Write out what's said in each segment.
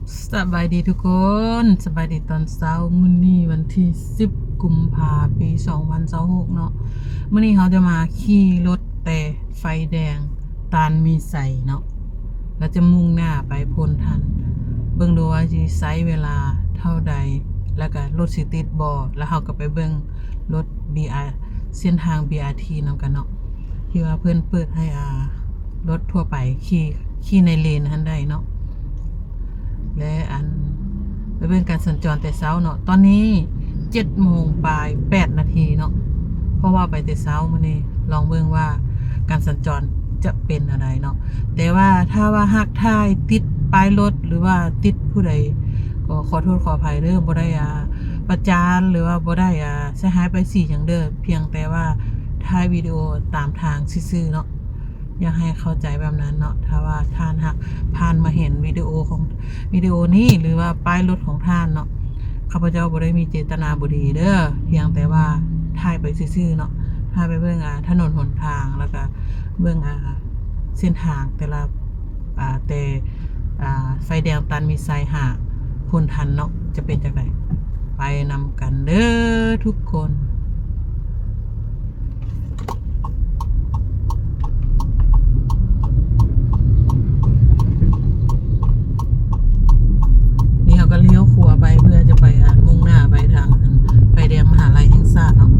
สบายดีทุกคนสบายดีตอนเช้ามื้อนี้วันที่10กุมภาพันธ์ปี2026เนาะมื้อนี้เขาจะมาขี่รถแต่ไฟแดงตาลมีใส่เนาะแล้วจะมุ่งหน้าไปพลทันเบิ่งดูว่าสิใช้เวลาเท่าใดแล้วก็รถสิติดบ่แล้วเขาก็ไปเบิ่งรถ BR เส้นทาง BRT นำกันเนาะที่ว่าเพิ่นเปิดให้รถทั่วไปขี่ในเลนนั้นได้เนาะและไปเบิ่งการสัญจรแต่เช้าเนาะตอนนี้7 โมงปลาย8 นาทีเนาะเพราะว่าไปแต่เช้ามื้อนี้ลองเบิ่งว่าการสัญจรจะเป็นอะไรเนาะแต่ว่าถ้าว่าหากท้ายติดป้ายรถหรือว่าติดผู้ใดก็ขอโทษขออภัยเด้อบ่ได้ประจานหรือว่าบ่ได้เสียหายไปสิหยังเด้อเพียงแต่ว่าถ่ายวิดีโอตามทางซื่อๆเนาะอยากให้เข้าใจแบบนั้นเนาะถ้าว่าท่านหักผ่านมาเห็นวิดีโอนี้หรือว่าป้ายรถของท่านเนาะข้าพเจ้าบ่ได้มีเจตนาบ่ดีเด้อเพียงแต่ว่าถ่ายไปซื่อๆเนาะถ่ายไปเบิ่งถนนหนทางแล้วก็เบิ่งเส้นทางแต่ละแต่ไฟแดงตันมีไซหาพลทันเนาะจะเป็นจังไดไปนำกันเด้อทุกคนก็เลี้ยวขวาไปเพื่อจะไปมุ่งหน้าไปทางไฟแดงมหาลัยแห่งชาติเนาะ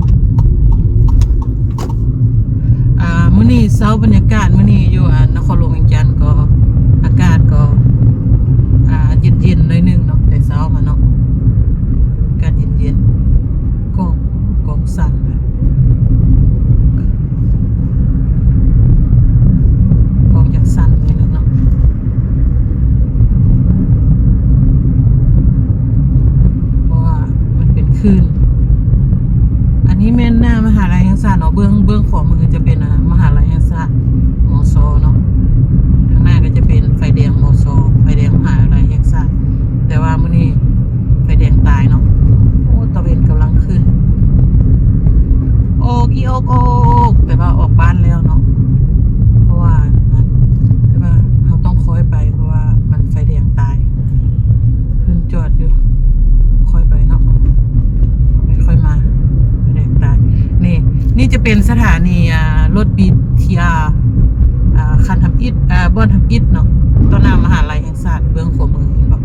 มื้อนี้เช้าบรรยากาศมื้อนี้อยู่นครหลวงเวียงจันทน์ก็อากาศก็เย็นๆหน่อยนึงเนาะแต่เช้ามาเนาะอากาศเย็นๆกองสั่นเลยกองจากสั่นเลยเนาะคืนอันนี้แม่นหน้ามหาลัยแห่งชาติเนาะเบื้องขวามือจะเป็นมหาลัยแห่งชาติมศเนาะข้างหน้าก็จะเป็นไฟแดงมศไฟแดงมหาลัยแห่งชาติแต่ว่ามื้อนี้ไฟแดงตายเนาะโอ้ตะเวนกำลังขึ้นโอกแต่ว่าออกบ้านแล้วเนาะเพราะว่าแต่ว่าเราต้องคอยไปเพราะว่ามันไฟแดงตายขึ้นจอดอยู่คอยไปเนาะค่อยมาแดงตายนี่จะเป็นสถานีรถ BTR คันทำอิฐบ่อนทำอิฐเนาะต้นน้ำมหาลัยแห่งชาติเบื้องขวามือเห็นบ่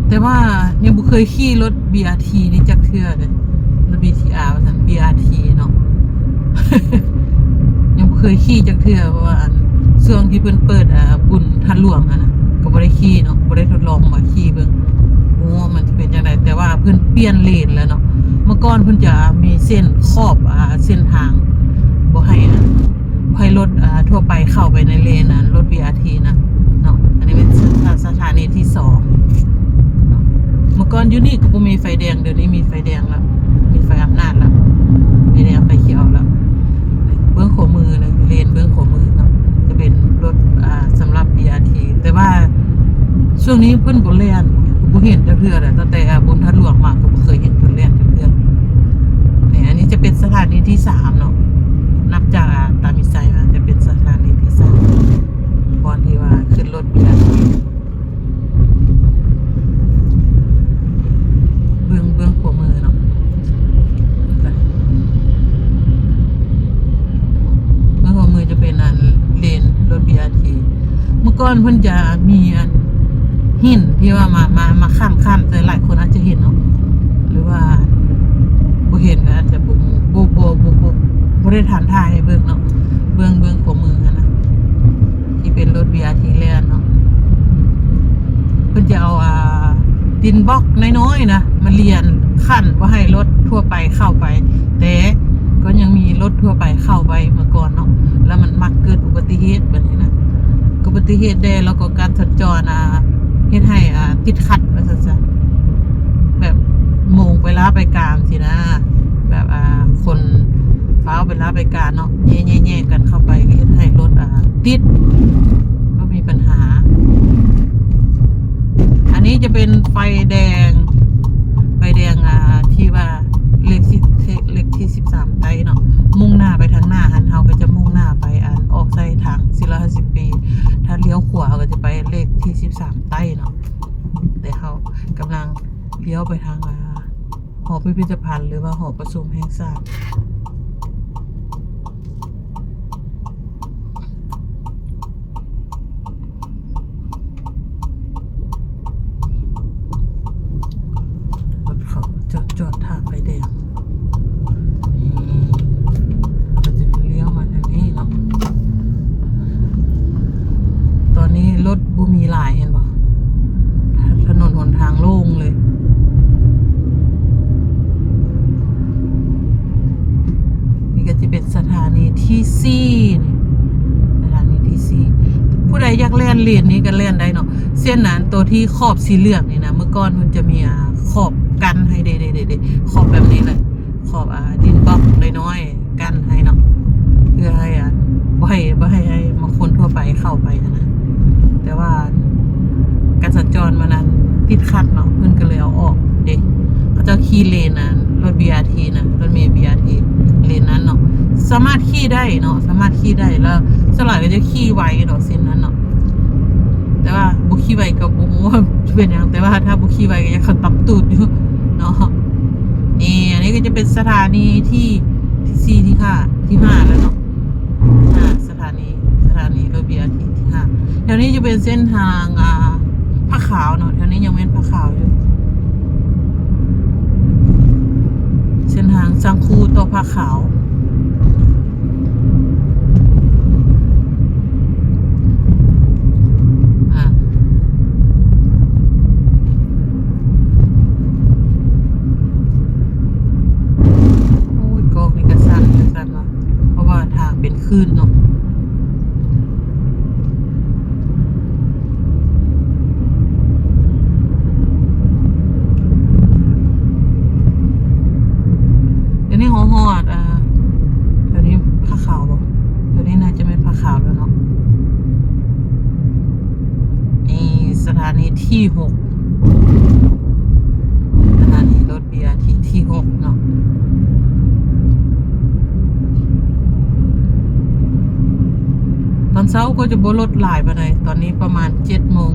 แต่ว่ายังบ่เคยขี่รถ BRT นี่จักเทื่อเลยรถ BTR ว่าซั่น BRT เนาะ ยังบ่เคยขี่จักเทื่อเพราะว่าช่วงที่เพิ่นเปิดบุญทันหลวงนะก็บ่ได้ขี่เนาะบ่ได้ทดลองมาขี่เบิ่งโอ้มันจะเป็นจังได๋แต่ว่าเพิ่นเปลี่ยนเลนแล้วเนาะเมื่อก่อนเพิ่นจะมีเส้นขอบเส้นทางบ่ให้รถทั่วไปเข้าไปในเลนรถ BRT นะเนาะอันนี้เป็นสถานีที่2เนาะเมื่อก่อนอยู่นี่ก็บ่มีไฟแดงเดี๋ยวนี้มีไฟแดงแล้วมีไฟอำนาจแล้วไฟแดงไฟเขียวแล้วเบื้องขวามือเลยเลนเบื้องขวามือเนาะจะเป็นรถสำหรับ BRT แต่ว่าช่วงนี้เพิ่นบ่แล่นบ่เห็นจักเทื่อตั้งแต่บุญทันหลวงมาก็บ่เคยเห็นเพิ่นแล่นจักเทื่อนี่อันนี้จะเป็นสถานีที่3เนาะนับจากตามิไซมาจะเป็นสถานีที่3ก่อนที่ว่าขึ้นรถ BRT เบื้องขวามือเนาะเบื้องขวามือจะเป็นเลนรถ BRT เมื่อก่อนเพิ่นจะมีหินที่ว่ามาข้ามแต่หลายคนอาจจะเห็นเนาะหรือว่าบ่เห็นก็อาจจะบ่ได้ทันถ่ายให้เบิ่งเนาะเบื้องขวามือนะที่เป็นรถ BRT แล่นเนาะเพิ่นจะเอาดินบล็อกน้อยๆนะมาเรียนขั้นบ่ให้รถทั่วไปเข้าไปแต่ก็ยังมีรถทั่วไปเข้าไปเมื่อก่อนเนาะแล้วมันมักเกิดอุบัติเหตุแบบนี้นะอุบัติเหตุได้แล้วก็การสัญจรเฮ็ดให้ติดขัดว่าซั่นซะแบบโมงไปล้าไปกลางสินะแบบคนฟ้าวไปล้าไปกลางเนาะแย่ๆกันเข้าไปเฮ็ดให้รถติดก็มีปัญหาอันนี้จะเป็นไฟแดงที่ว่าเลขที่13ไตเนาะมุ่งหน้าไปทางหน้าหันเฮาก็จะมุ่งหน้าไปออกใส่ทาง450 ปี ยวไปทางหอพิพิธภัณฑ์หรือว่าหอประชุมแห่งชาติรถเขาจอดทางไฟแดงเราจะเลี้ยวมาทางนี้เนาะตอนนี้รถบุมีหลายเห็นป่ะถนนหนทางโล่งเลยนี่ก็จะเป็นสถานีที่สี่สถานีที่สี่ผู้ใดอยากเล่นเลนนี้ก็เล่นได้เนาะเส้นนั้นตัวที่ขอบสีเหลืองนี่นะเมื่อก่อนมันจะมีขอบกันให้เด็ขอบแบบนี้เลยขอบดินบล็อกน้อยๆกันให้เนาะเพื่อให้บ่ให้มาคนทั่วไปเข้าไปนะแต่ว่าการสัญจรมานั้นติดขัดเนาะเพิ่นก็เลยเอาออกเด็กเขาจะขี่เลนนั้นรถ BRT นะรถเมล์ BRT เลนนั้นเนาะสามารถขี่ได้เนาะสามารถขี่ได้แล้วสลายก็จะขี่ไวเนาะเส้นนั้นเนาะแต่ว่าบุขี่ไวกับบุว่าเป็นอย่างแต่ว่าถ้าบุขี่ไวก็ยังขับตับตูดอยู่เนาะอันนี้ก็จะเป็นสถานีที่สี่ที่ห้าแล้วเนาะสถานีรถ BRT ที่ห้าแถวนี้จะเป็นเส้นทางผ้าขาวเนาะแถวนี้ยังเป็นผ้าขาวอยู่เส้นทางสังคูต่อผ้าขาวโอ้ยกองนี่ก็สั้นเนาะเพราะว่าทางเป็นคลื่นเนาะหอดเดี๋ยวนี้ผ้าขาวบ่เดี๋ยวนี้น่าจะเป็นผ้าขาวแล้วเนาะสถานีที่6สถานีรถ BRT ที่6เนาะตอนเช้าก็จะบ่รถหลายปานใดตอนนี้ประมาณ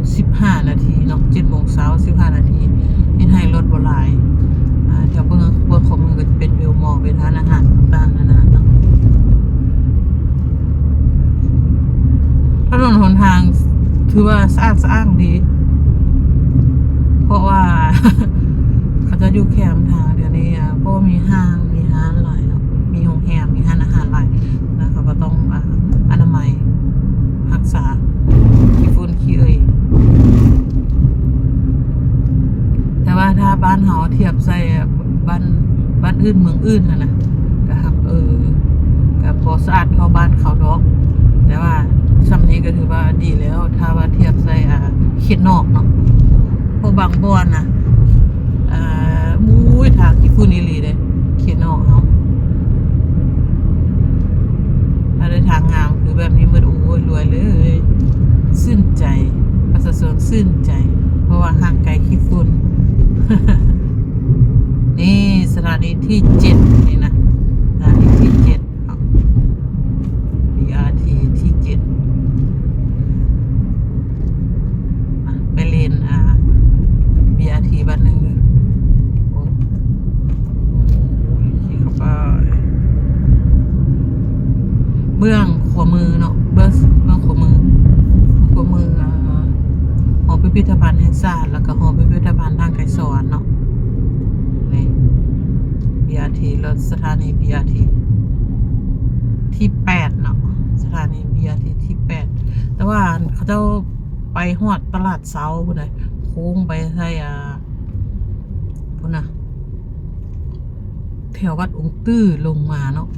7:15 นาทีเนาะ 7 โมงเช้า15 นาทีนี่ให้รถบ่หลายแถวเบื้องของมือก็จะเป็นวิวมอลเป็นร้านอาหารต่างๆนานาเนาะถนนหนทางถือว่าสะอาดดี เพราะว่า เขาจะอยู่แคมป์ทางเดี๋ยวนี้เพราะว่ามีห้างหลายเนาะมีโรงแรมมีร้านอาหารหลายนะเขาก็ต้องอนามัยรักษาขี้ฝุ่นขี้เอ่ยแต่ว่าถ้าบ้านเฮาเทียบใส่บ้านอื่นเมืองอื่นนะก็ครับก็บ่สะอาดเท่าบ้านเขาดอกแต่ว่าซำนี้ก็ถือว่าดีแล้วถ้าว่าเทียบใส่เขตนอกเนาะพวกบางบ่อนน่ะมุ้ยทางขี้ฝุ่นอีหลีเด้เขตนอกเฮาถ้าได้ทางงามคือแบบนี้มันโอ้ยรวยเลยชื่นใจประชาชนชื่นใจเพราะว่าห่างไกลขี้ฝุ่น นี่สถานีที่7นี่นะสถานีที่7 BRT ที่7ไปเรียนBRT บ้านหนึ่งโอ้ขี่เข้าไปเบื้องขวามือเนาะเบื้องขวามือหอพิพิธภัณฑ์แห่งชาติแล้วก็หอพิพิธภัณฑ์ทางไกลสวรรค์เนาะนี่ BRT รถสถานี BRT ที่8เนาะสถานี BRT ที่8แต่ว่าเขาจะไปฮอดตลาดเช้าพุ่นน่ะโค้งไปใส่พุ่นน่ะแถววัดองค์ตื้อลงมาเนาะ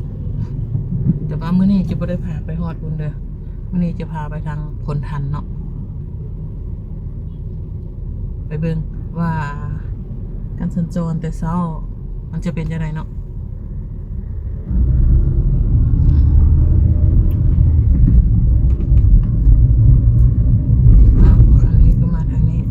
แต่ว่ามื้อนี้จะบ่ได้พาไปฮอดพุ่นเด้อมื้อนี้จะพาไปทางพลทันเนาะไปเบิ่งว่าการสัญจรแต่เช้ามันจะเป็นยังไงเนาะคันนี้ก็มาทางนี้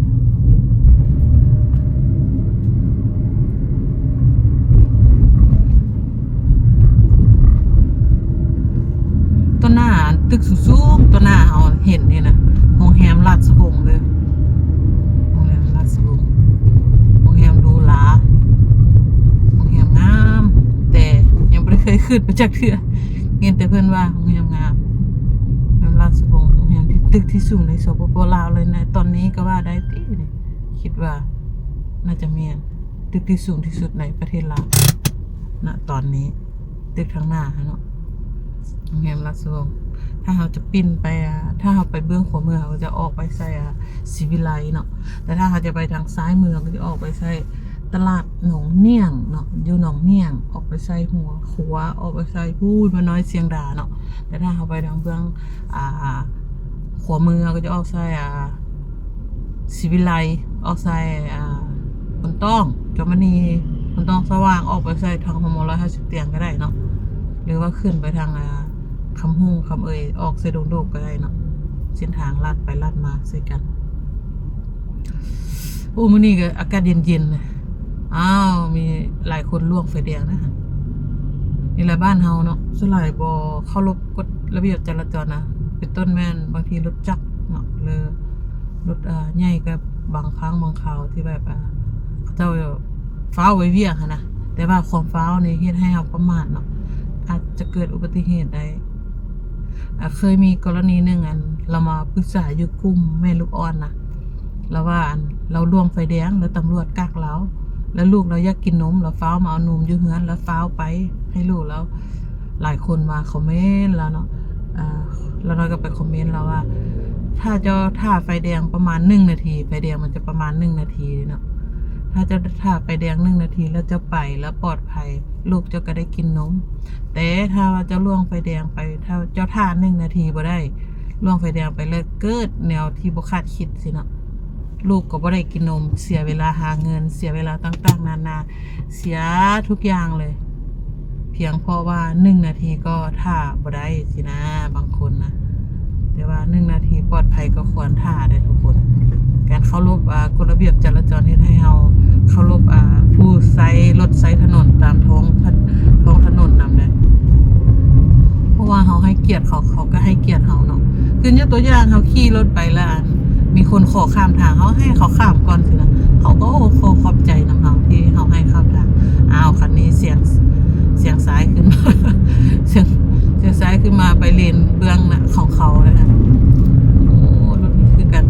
ต้นหน้าตึกสูงๆต้นหน้าเอาเห็นนี่นะโรงแรมราชวงศ์เลยโรงแรมราชวงศ์โรงแรมดูหรา ยขึ้นไปจากเทื่อเห็นแต่เพิ่นว่าโรงแรมงามโรงแรมราชวงศ์โรงแรมที่ตึกที่สูงในสปปลาวเลยนะตอนนี้ก็ว่าได้ตินี่คิดว่าน่าจะมีตึกที่สูงที่สุดในประเทศลาวณตอนนี้ตึกข้างหน้าเนาะโรงแรมราชวงศ์ถ้าเราจะปิ้นไปถ้าเราไปเบื้องขวามือเราจะออกไปใส่ศิวิไลเนาะแต่ถ้าเราจะไปทางซ้ายมือเราก็จะออกไปใส่ตลาดหนองเนียงเนาะอยู่หนองเนียงออกไปใส่หัวขัวออกไปใส่พูดมาน้อยเสียงดาเนาะแต่ถ้าเราไปทางเบื้องขวามือเราก็จะออกใส่ศิวิไลออกใส่คนต้องจอมณีคนต้องสว่างออกไปใส่ทางพม150เตียงก็ได้เนาะหรือว่าขึ้นไปทางคำฮู้คำเอ่ยออกเสดงโดกก็ได้เนาะเส้นทางลัดไปลัดมาใส่กันโอ้มื้อนี้ก็อากาศเย็นๆนะอ้าวมีหลายคนล่วงไฟแดงนะนี่แหละบ้านเฮาเนาะสลายบ่เคารพกฎระเบียบจราจรนะเป็นต้นแม่นบางทีรถจักรเนาะเลยรถใหญ่ก็บางครั้งบางคราวที่แบบเขาเจ้าฟ้าวไว้เวียงนะแต่ว่าความฟ้าวนี่เฮ็ดให้เฮาประมาทเนาะอาจจะเกิดอุบัติเหตุได้เคยมีกรณีหนึ่งเรามาปรึกษาอยู่กลุ่มแม่ลูกอ่อนนะแล้วว่าเราล่วงไฟแดงแล้วตำรวจกักเราแล้วลูกเราอยากกินนมเราฟ้าวมาเอานมอยู่เฮือนแล้วฟ้าวไปให้ลูกแล้วหลายคนมาคอมเมนต์แล้วเนาะแล้วเราก็ไปคอมเมนต์แล้วว่าถ้าไฟแดงประมาณ1 นาทีไฟแดงมันจะประมาณ1 นาทีเนาะถ้าไฟแดง1 นาทีแล้วจะไปแล้วปลอดภัยลูกจะก็ได้กินนมแต่ถ้าว่าจะล่วงไฟแดงไปถ้าเจ้าท่า1 นาทีบ่ได้ล่วงไฟแดงไปแล้วเกิดแนวที่บ่คาดคิดสิเนาะลูกก็บ่ได้กินนมเสียเวลาหาเงินเสียเวลาต่างๆนานาเสียทุกอย่างเลยเพียงเพราะว่า1 นาทีก็ท่าบ่ได้สินะบางคนนะแต่ว่า1 นาทีปลอดภัยก็ควรท่าได้ทุกคนการเคารพกฎระเบียบจราจรเฮ็ดให้เฮาเคารพผู้ใช้รถใช้ถนนตามท้องถนนนำได้เพราะว่าเฮาให้เกียรติเขาก็ให้เกียรติเฮาเนาะคือยกตัวอย่างเฮาขี่รถไปแล้วมีคนขอข้ามทางเฮาให้เขาข้ามก่อนสินะเขาก็ขอบใจนำเฮาที่เฮาให้ข้ามทางอ้าวคันนี้เสียงซ้ายขึ้นมา เสียงซ้ายขึ้นมาไปเลนเบื้องน่ะของเขาเลยค่ะโอ้รถนี้คือกัน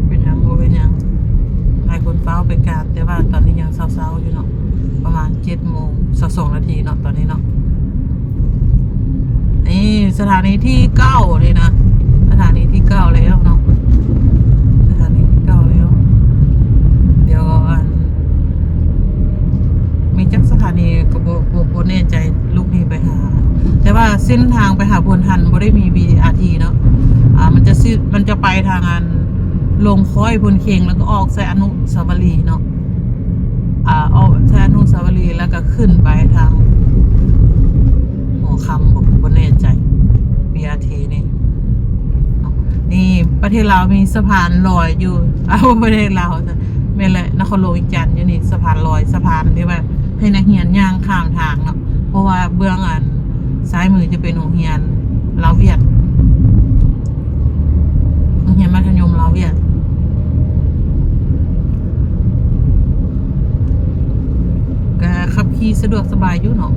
เป็นยังหลายคนเฝ้าไปการแต่ว่าตอนนี้ยังเช้าๆอยู่เนาะประมาณ7:22 นาทีเนาะตอนนี้เนาะนี่สถานีที่9เลยนะสถานีที่9แล้วเนาะสถานีที่9แล้วเดี๋ยวมีจักสถานีก็บ่แน่ใจลูกนี้ไปหาแต่ว่าเส้นทางไปหาพลทันบ่ได้มี BRT เนาะมันจะไปทางลงค้อยพลเค็งแล้วก็ออกใส่อนุสาวรีย์เนาะออกใส่อนุสาวรีย์แล้วก็ขึ้นไปทางหอคำบอกบ่แน่ใจ BRT นี่ประเทศลาวมีสะพานลอยอยู่ประเทศลาวแม่นแหละนครหลวงอีกจันทน์อยู่นี่สะพานลอยสะพานที่แบบให้นักเรียนย่างข้ามทางเนาะเพราะว่าเบื้องซ้ายมือจะเป็นโรงเรียนลาวเวียดโรงเรียนมัธยมลาวเวียดก็ขับขี่สะดวกสบายอยู่เนาะ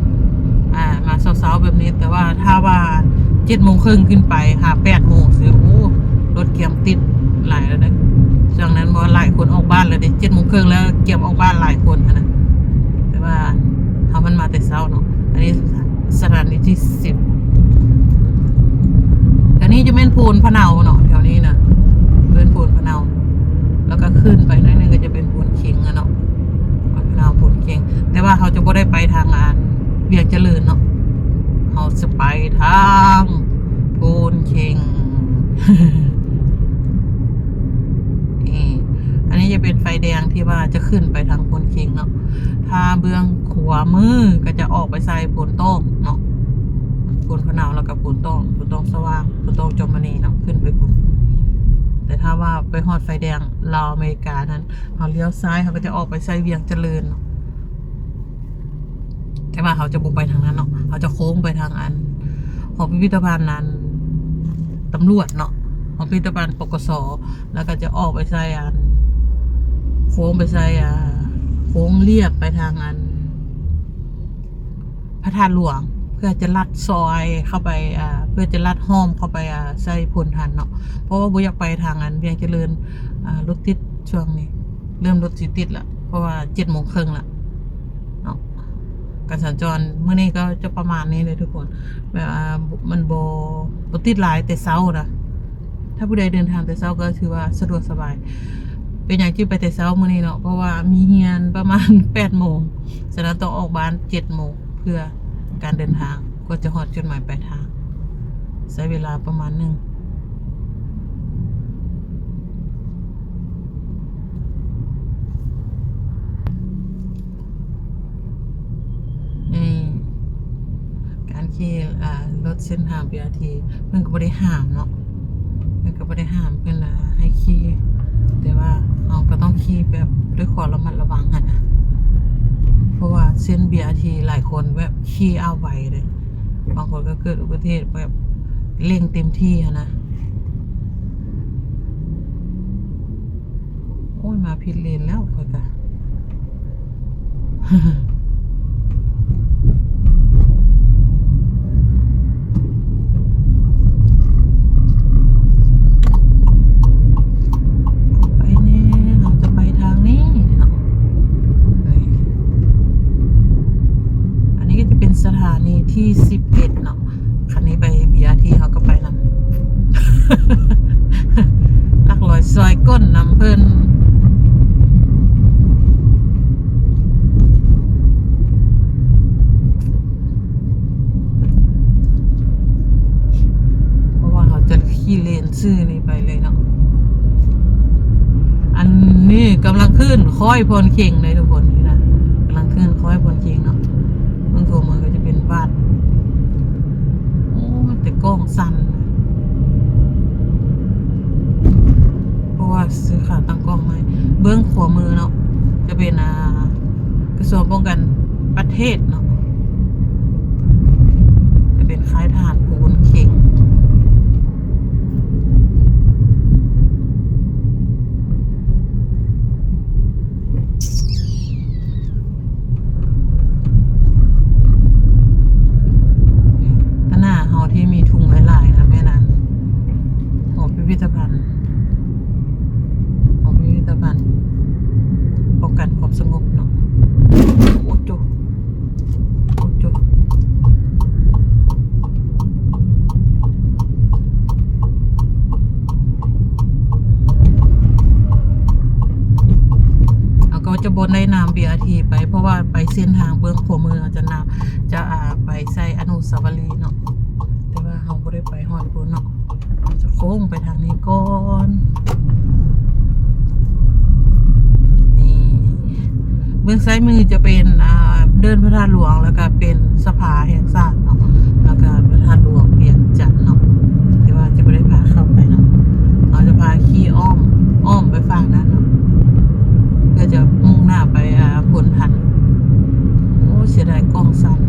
มาเช้าๆแบบนี้แต่ว่าถ้าว่า7:30ขึ้นไปหา8:00สิโอ้รถเกี่ยมติดหลายแล้วนะจากนั้นบ่หลายคนออกบ้านแล้วเด้7:30แล้วเกี่ยมออกบ้านหลายคนนะแต่ว่ามันมาแต่เช้าเนาะอันนี้สถานีที่10อันนี้จะเป็นโพนพะเนาเนาะแถวนี้นะเป็นโพนพะเนาแล้วก็ขึ้นไปหน่อยนึงก็จะเป็นโพนเค็งเนาะพะเนาโพนเค็งแต่ว่าเขาจะบ่ได้ไปทางเวียงเจริญเนาะเขาจะไปทางโพนเค็ง อันนี้จะเป็นไฟแดงที่ว่าจะขึ้นไปทางโพนเค็งเนาะถ้าเบื้องขวามือก็จะออกไปใส่โพนต้องเนาะโพนพะเนาแล้วก็โพนต้องสว่างโพนต้องจอมณีเนาะขึ้นไปพุ่นแต่ถ้าว่าไปฮอดไฟแดงลาวอเมริกานั้นเขาเลี้ยวซ้ายเขาก็จะออกไปใส่เวียงเจริญเนาะแต่ว่าเขาจะบุกไปทางนั้นเนาะเขาจะโค้งไปทางหอพิพิธภัณฑ์นั้นตำรวจเนาะหอพิพิธภัณฑ์ปกส.แล้วก็จะออกไปใส่โค้งไปใส่โค้งเรียบไปทาง พระธาตุหลวงเพื่อจะลัดซอยเข้าไปเพื่อจะลัดห้อมเข้าไปใส่พลทันเนาะเพราะว่าบ่อยากไปทางนั้นเวียงเจริญรถติดช่วงนี้เริ่มรถสิติดละเพราะว่า7:30ละเนาะการสัญจรเมื่อนี้ก็จะประมาณนี้เลยทุกคนแบบมันบ่ติดหลายแต่เช้านะถ้าผู้ใดเดินทางแต่เช้าก็ถือว่าสะดวกสบายเป็นอย่างที่ไปแต่เช้ามื้อนี้เนาะเพราะว่ามีเฮียนประมาณ8:00ฉะนั้นต้องออกบ้าน7:00เพื่อการเดินทางก็จะฮอดจุดหมายปลายทางใช้เวลาประมาณนึงการขี่รถเส้นทาง BRT เพิ่นก็บ่ได้ห้ามเนาะเพิ่นก็บ่ได้ห้ามเพิ่นให้ขี่แต่ว่าเราก็ต้องขี่แบบด้วยความระมัดระวังนะ เพราะว่าเส้น BRT หลายคนแบบขี่เอาไว้เลยบางคนก็เกิดอุบัติเหตุแบบเร่งเต็มที่นะโอ้ยมาผิดเลนแล้วค่อยกะ ไปแน่เราจะไปทางนี้เนาะอันนี้ก็จะเป็นสถานีที่11เนาะคันนี้ไป BRT เขาก็ไปนำ ลักลอยซอยก้นนำเพิ่นเพราะว่าเขาจะขี่เลนซื่อนี่ไปเลยเนาะอันนี้กำลังขึ้นค่อยพลเข่งเลยทุกคนนี่นะกำลังขึ้นค่อยพลเข่งเนาะเมืองโทมันก็จะเป็นบ้านโอ้แต่กล้องสั่นเพราะว่าซื้อขาตั้งกล้องใหม่เบื้องขวามือเนาะจะเป็นกระทรวงป้องกันประเทศเนาะจะเป็นค่ายทหารภูนเข่งหน้าเฮาที่มีถุงหลายๆนะแม่นั้นหอพิพิธภัณฑ์ป้องกันความสงบเนาะโอ้โจโอ้โจแล้วก็จะบนได้นำ BRT ไปเพราะว่าไปเส้นทางเบื้องขวามือจะไปใส่อนุสาวรีย์เนาะแต่ว่าเราไม่ได้ไปฮอดพุ่นเนาะจะโค้งไปทางนี้ก่อนเบื้องซ้ายมือจะเป็นเดินพระธาตุหลวงแล้วก็เป็นสภาแห่งชาติเนาะแล้วก็พระธาตุหลวงเวียงจันทน์เนาะแต่ว่าจะไม่ได้พาเข้าไปเนาะเราจะพาขี่อ้อมไปฝั่งนั้นเนาะเพื่อจะมุ่งหน้าไปพลทันโอ้เสียดายกล้องสั่น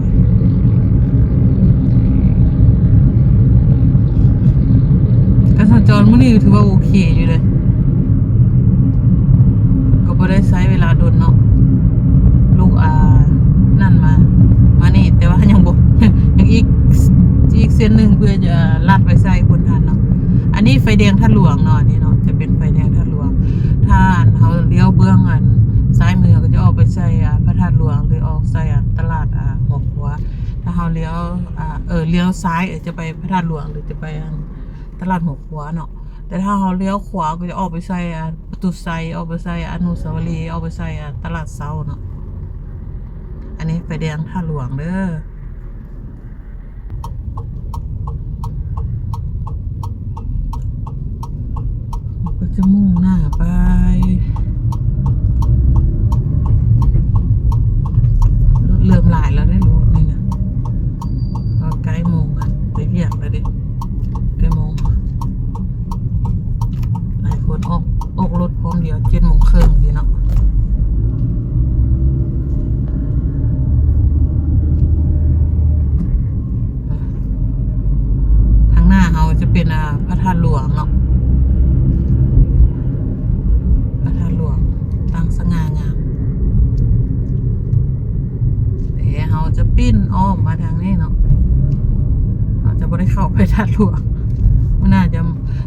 การสัญจรมื้อนี้ถือว่าโอเคอยู่เลยก็บ่ได้ใช้เวลาโดนเนาะลูกนั่นมานี่แต่ว่ายังบ่ ยังอีกเส้นหนึ่งเพื่อจะลัดไปใส่พลทันเนาะอันนี้ไฟแดงท่าหลวงเนาะนี่เนาะจะเป็นไฟแดงท่าหลวงถ้าเขาเลี้ยวเบื้องซ้ายมือก็จะออกไปใส่พระธาตุหลวงหรือออกใส่ตลาดหัวขัวถ้าเขาเลี้ยวเลี้ยวซ้ายจะไปพระธาตุหลวงหรือจะไปตลาดหัวขัวเนาะแต่ถ้าเขาเลี้ยวขวาก็จะออกไปใส่ประตูไซออกไปใส่อนุสาวรีย์ออกไปใส่ตลาดเซาเนาะอันนี้ไฟแดงท่าหลวงเด้อก็จะมุ่งหน้าไปรถเริ่มหลายแล้วได้รู้นี่นะก็ใกล้โมงไปเพียงแล้วดิใกล้โมงหลายคนออกรถพร้อมเดียว7:30สิเนาะทางหน้าเราจะเป็นพระธาตุหลวงเนาะพระธาตุหลวงตั้งสง่างามแต่เรา จะปิ้นอ้อมมาทางนี้เนาะอาจจะไม่ได้เข้าไปทัดหลวงมันน่าจะ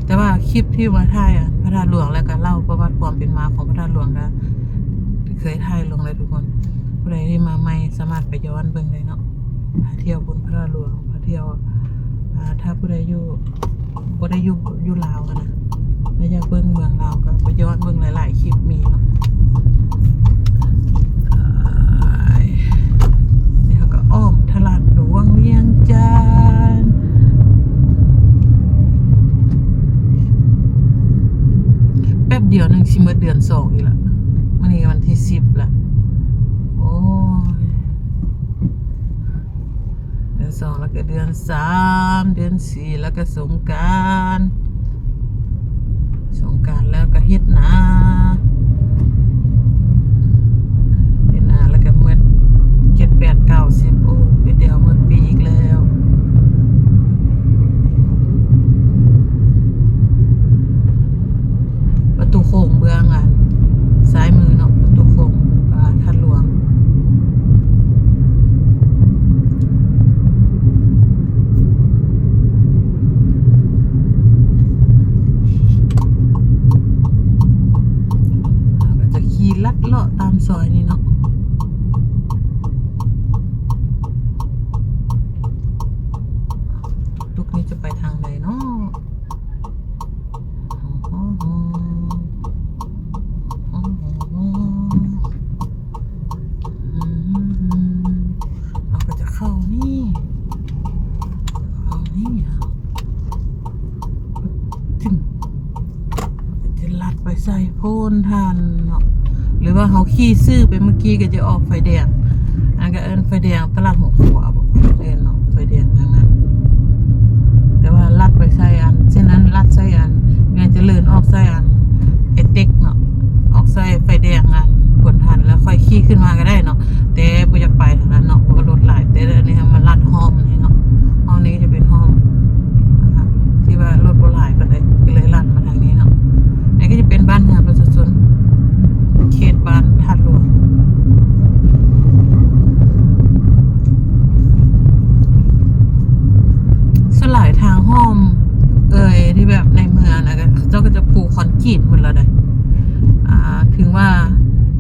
แต่ว่าคลิปที่มาถ่ายพระธาตุหลวงแล้วก็เล่าประวัติความเป็นมาของพระธาตุหลวงก็เคยถ่ายลงเลยทุกคนผู้ใดที่มาใหม่สามารถไปย้อนเบิ่งได้เนาะเที่ยวบนพระธาตุหลวงเที่ยวถ้าผู้ใดอยู่บ่ได้อยู่ลาวนะแล้วอยากเบิ่งเมืองลาวก็ไปย้อนเบิ่งหลายๆคลิปมีเนาะนี่เขาก็อ้อมทะลันหลวงเวียงจันทน์แป๊บเดียวนึงสิหมดเดือน2อีกละมื้อนี้วันที่10ละโอ้ยเดือน2แล้วก็เดือน3เดือน4แล้วก็สงกรานต์แล้วก็เฮ็ดนาแล้วก็หมด7 8 9 10โอ้ยเดียวหมดปีอีกแล้วประตูโค้งเบื้องซ้ายมือเนาะประตูโค้งธาตุหลวงก็จะขี่ลัดเลาะตามซอยนี่เนาะตุกนี้จะไปทางไหนเนาะเราก็จะเข้านี่ถึงจะลัดไปใส่โพนทันเนาะหรือว่าเขาขี่ซื่อไปเมื่อกี้ก็จะออกไฟแดงอันก็ไฟแดงตลาดหัวขวาบอกเล่นเนาะไฟแดงทางนั้นแต่ว่าลัดไปใส่เช่นนั้นลัดใส่งานเจริญออกใส่ไอเต็กเนาะออกใส่ไฟแดงผลทันแล้วค่อยขี่ขึ้นมาก็ได้เนาะแต่บ่อยากไปทางนั้นเนาะก็รถหลายแต่อันนี้มันลัดห้อมนี่เนาะห้องนี้จะเป็นห้องที่ว่ารถบ่หลายปานใดก็เลยลัดมาทางนี้เนาะอันก็จะเป็นบ้านเรือนประชาชนเขตบ้านธาตุหลวงสลายทางห้อมที่แบบในเมืองนะเจ้าก็จะปูคอนกรีตหมดแล้วเลยถึงว่า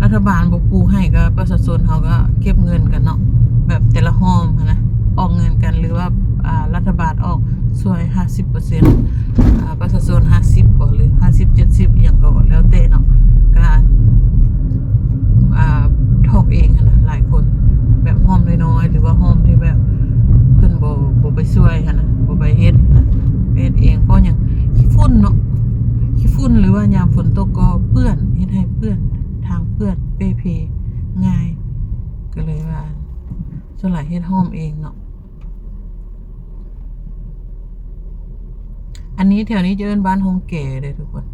รัฐบาลบ่ปูให้ก็ประชาชนเขาก็เก็บเงินกันเนาะแบบแต่ละห้องนะออกเงินกันหรือว่ารัฐบาลออกช่วย 50% ประชาชน50บ่หรือ50-70อย่างก็แล้วแต่เนาะการทอกเองนะหลายคนแบบห้อมน้อยๆหรือว่าห้อมที่แบบเพิ่นบ่ไปช่วยนะบ่ไปเฮ็ดเองเพราะอย่างขี้ฝุ่นเนาะขี้ฝุ่นหรือว่ายามฝนตกก็เปื้อนเฮ็ดให้เปื้อนทางเปื้อนเปเพง่ายก็เลยว่าส่วนหลายเฮ็ดห้อมเองเนาะอันนี้แถวนี้จะเอิ้นบ้านฮงแก่เด้อทุกคน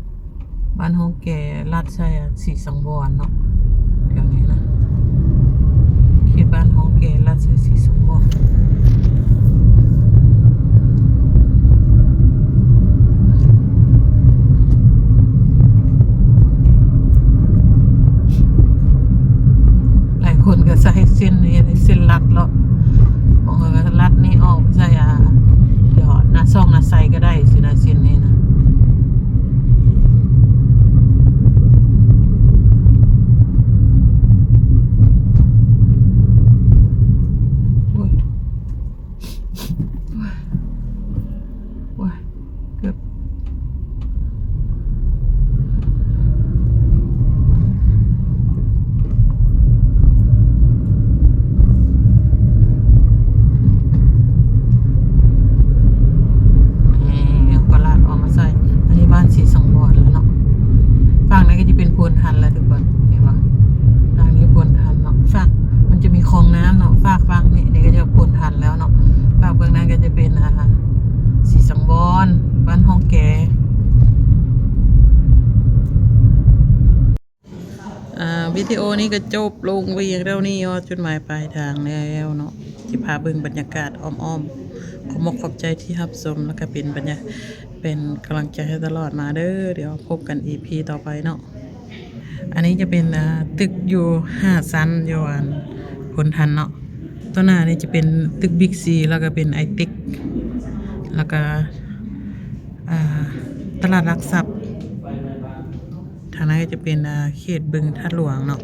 บ้านฮงแก่ลาดไส้สีสังวรเนาะแถวนี้นะเขตบ้านฮงแก่ลาดไส้สีสังวรคนก็ใส่เส้นนี้เส้นลัดแล้วบางคนก็ลัดนี่ออกใส่เดี๋ยวหน้าซ่องหน้าใส่ก็ได้สินะเส้นนี้นะเกือบพวนทันแล้วทุกคนเห็นป่ะทางนี้พวนทันเนาะฝากมันจะมีคลองน้ำเนาะฝากฟังนี่ก็จะพวนทันแล้วเนาะฝากเบื้องนั้นก็จะเป็นสีสังวรบ้านห้องแก่วิดีโอนี้ก็จบลงไปอย่างเท่านี้จุดหมายปลายทางแล้วเนาะที่พาเบิ่งบรรยากาศอ้อมๆขอบใจที่รับชมแล้วก็เป็นกำลังใจให้ตลอดมาเด้อเดี๋ยวพบกัน EP ต่อไปเนาะอันนี้จะเป็นตึกอยู่5 ชั้นอยู่พนทันเนาะ ตัวหน้านี่จะเป็นตึกบิ๊กซีแล้วก็เป็นไอเต็กแล้วก็ตลาดหลักทรัพย์ทางนั้นก็จะเป็นเขตบึงท่าหลวงเนาะ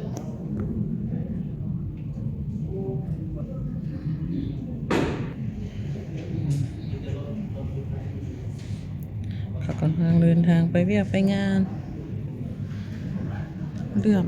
เขากำลังเดินทางไปเวียกไปงานเรื่อง